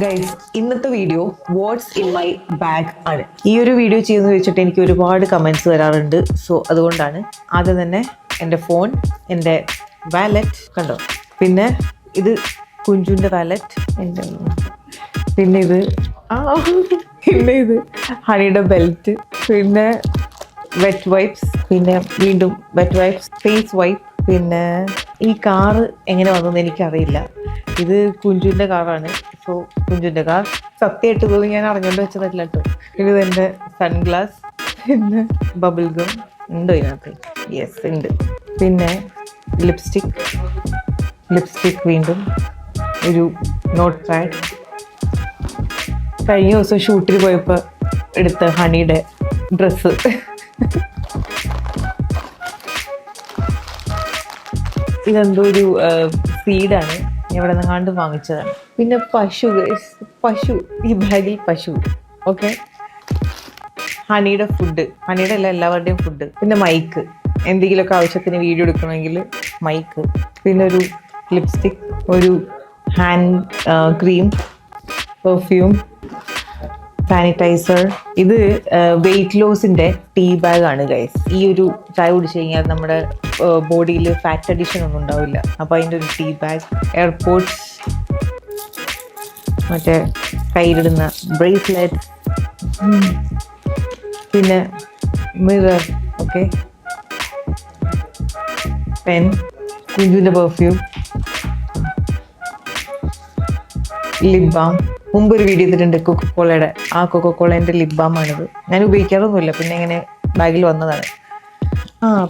Guys, ഇന്നത്തെ video what's in my bag ആണ്. ഈ ഒരു വീഡിയോ ചെയ്യുന്ന വെച്ചിട്ട് എനിക്ക് ഒരുപാട് കമൻറ്റ്സ് വരാറുണ്ട്. സോ അതുകൊണ്ടാണ് ആദ്യം തന്നെ എൻ്റെ ഫോൺ, എൻ്റെ വാലറ്റ് കണ്ടോ, പിന്നെ ഇത് കുഞ്ചുൻ്റെ വാലറ്റ്, എൻ്റെ പിന്നെ ഇത് പിന്നെ ഇത് ഹണിയുടെ ബെൽറ്റ്, പിന്നെ വെറ്റ് വൈപ്സ്, പിന്നെ വീണ്ടും വെറ്റ് വൈപ്സ്, ഫേസ് വൈപ്പ്. പിന്നെ ഈ കാറ് എങ്ങനെ വന്നതെന്ന് എനിക്കറിയില്ല. ഇത് കുഞ്ചുവിൻ്റെ കാറാണ്. സോ കുഞ്ചുവിൻ്റെ കാർ സത്യമായിട്ട് തോന്നി ഞാൻ അറിഞ്ഞുകൊണ്ട് വെച്ചതല്ല കേട്ടോ. ഇത് എൻ്റെ സൺഗ്ലാസ്, പിന്നെ ബബിൾ ഗം ഉണ്ടോ ഇതിനകത്ത്? യെസ് ഉണ്ട്. പിന്നെ ലിപ്സ്റ്റിക് വീണ്ടും ഒരു നോട്ട് പാഡ്. കഴിഞ്ഞ ദിവസം ഷൂട്ടിൽ പോയപ്പോൾ എടുത്ത ഹണിയുടെ ഡ്രസ്സ്. ഇതെന്തോ ഒരു സീഡാണ്, എവിടെ നിന്നാണ്ട് വാങ്ങിച്ചതാണ്. പിന്നെ പശു, ഈ ബാഗിൽ പശു. ഓക്കെ, ഹണിയുടെ ഫുഡ്, ഹണിയുടെ അല്ല എല്ലാവരുടെയും ഫുഡ്. പിന്നെ മൈക്ക്, എന്തെങ്കിലുമൊക്കെ ആവശ്യത്തിന് വീഡിയോ എടുക്കണമെങ്കിൽ മൈക്ക്. പിന്നെ ഒരു ലിപ്സ്റ്റിക്, ഒരു ഹാൻഡ് ക്രീം, പെർഫ്യൂം, സാനിറ്റൈസർ. ഇത് വെയിറ്റ് ലോസിൻ്റെ ടീ ബാഗാണ് ഗൈസ്. ഈ ഒരു ചായ കുടിച്ചു കഴിഞ്ഞാൽ നമ്മുടെ ബോഡിയിൽ ഫാറ്റ് അഡിഷൻ ഒന്നും ഉണ്ടാവില്ല. അപ്പോൾ അതിൻ്റെ ഒരു ടീ ബാഗ്. എയർപോർട്ട്സ്, മറ്റേ കയ്യിലിടുന്ന ബ്രേസ്ലെറ്റ്, പിന്നെ മിറർ, ഓക്കെ, പെൻ, കുഞ്ചുവിൻ്റെ പെർഫ്യൂം, ലിപ് ബാം. മുമ്പൊരു വീഡിയോ ചെയ്തിട്ടുണ്ട് കൊക്കോക്കോളയുടെ. ആ കൊക്കോക്കോളേൻ്റെ ലിപ് ബാം ആണിത്. ഞാൻ ഉപയോഗിക്കാറൊന്നുമില്ല, പിന്നെ ഇങ്ങനെ ബാഗിൽ വന്നതാണ്.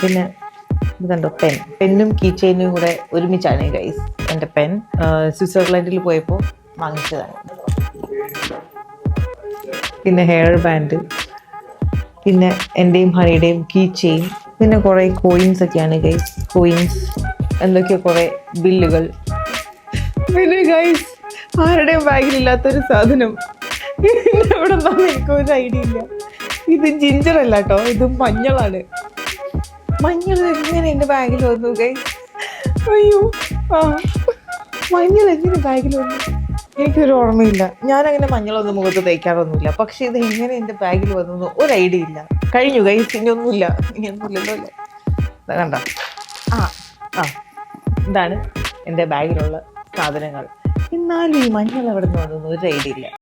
പിന്നെ ഇത് കണ്ടോ, പെന്നും കീ ചെയിനും കൂടെ ഒരുമിച്ചാണ് ഗൈസ്. എൻ്റെ പെൻ സ്വിറ്റ്സർലൻഡിൽ പോയപ്പോൾ വാങ്ങിച്ചതാണ്. പിന്നെ ഹെയർ ബാൻഡ്, പിന്നെ എൻ്റെയും ഹണിയുടെയും കീ ചെയിൻ. പിന്നെ കുറേ കോയിൻസ് ഒക്കെയാണ് ഗൈസ്. കോയിൻസ് എന്തൊക്കെയോ കുറേ ബില്ലുകൾ. പിന്നെ ഗൈസ്, ആരുടെയും ബാഗിലില്ലാത്തൊരു സാധനം എവിടെ നിന്നാന്ന് എനിക്കൊരു ഐഡിയ ഇല്ല. ഇത് ജിഞ്ചർ അല്ല കേട്ടോ, ഇത് മഞ്ഞളാണ്. മഞ്ഞൾ എങ്ങനെ എൻ്റെ ബാഗിൽ വന്നു ഗൈസ്? അയ്യോ, മഞ്ഞൾ എങ്ങനെ ബാഗിൽ വന്നു? എനിക്കൊരു ഓർമ്മയില്ല. ഞാനങ്ങനെ മഞ്ഞളൊന്നും മുഖത്ത് തേക്കാറൊന്നുമില്ല. പക്ഷെ ഇത് എങ്ങനെ എൻ്റെ ബാഗിൽ വന്നു ഒരു ഐഡിയ ഇല്ല. കഴിഞ്ഞു ഗൈസ്, ഇനിയൊന്നുമില്ലല്ലോ അല്ലേ? കണ്ടോ? ഇതാണ് എൻ്റെ ബാഗിലുള്ള സാധനങ്ങൾ. എന്നാലും ഈ മഞ്ഞൾ എവിടെ നിന്ന് വന്നു ഒരു ഐഡിയ ഇല്ല.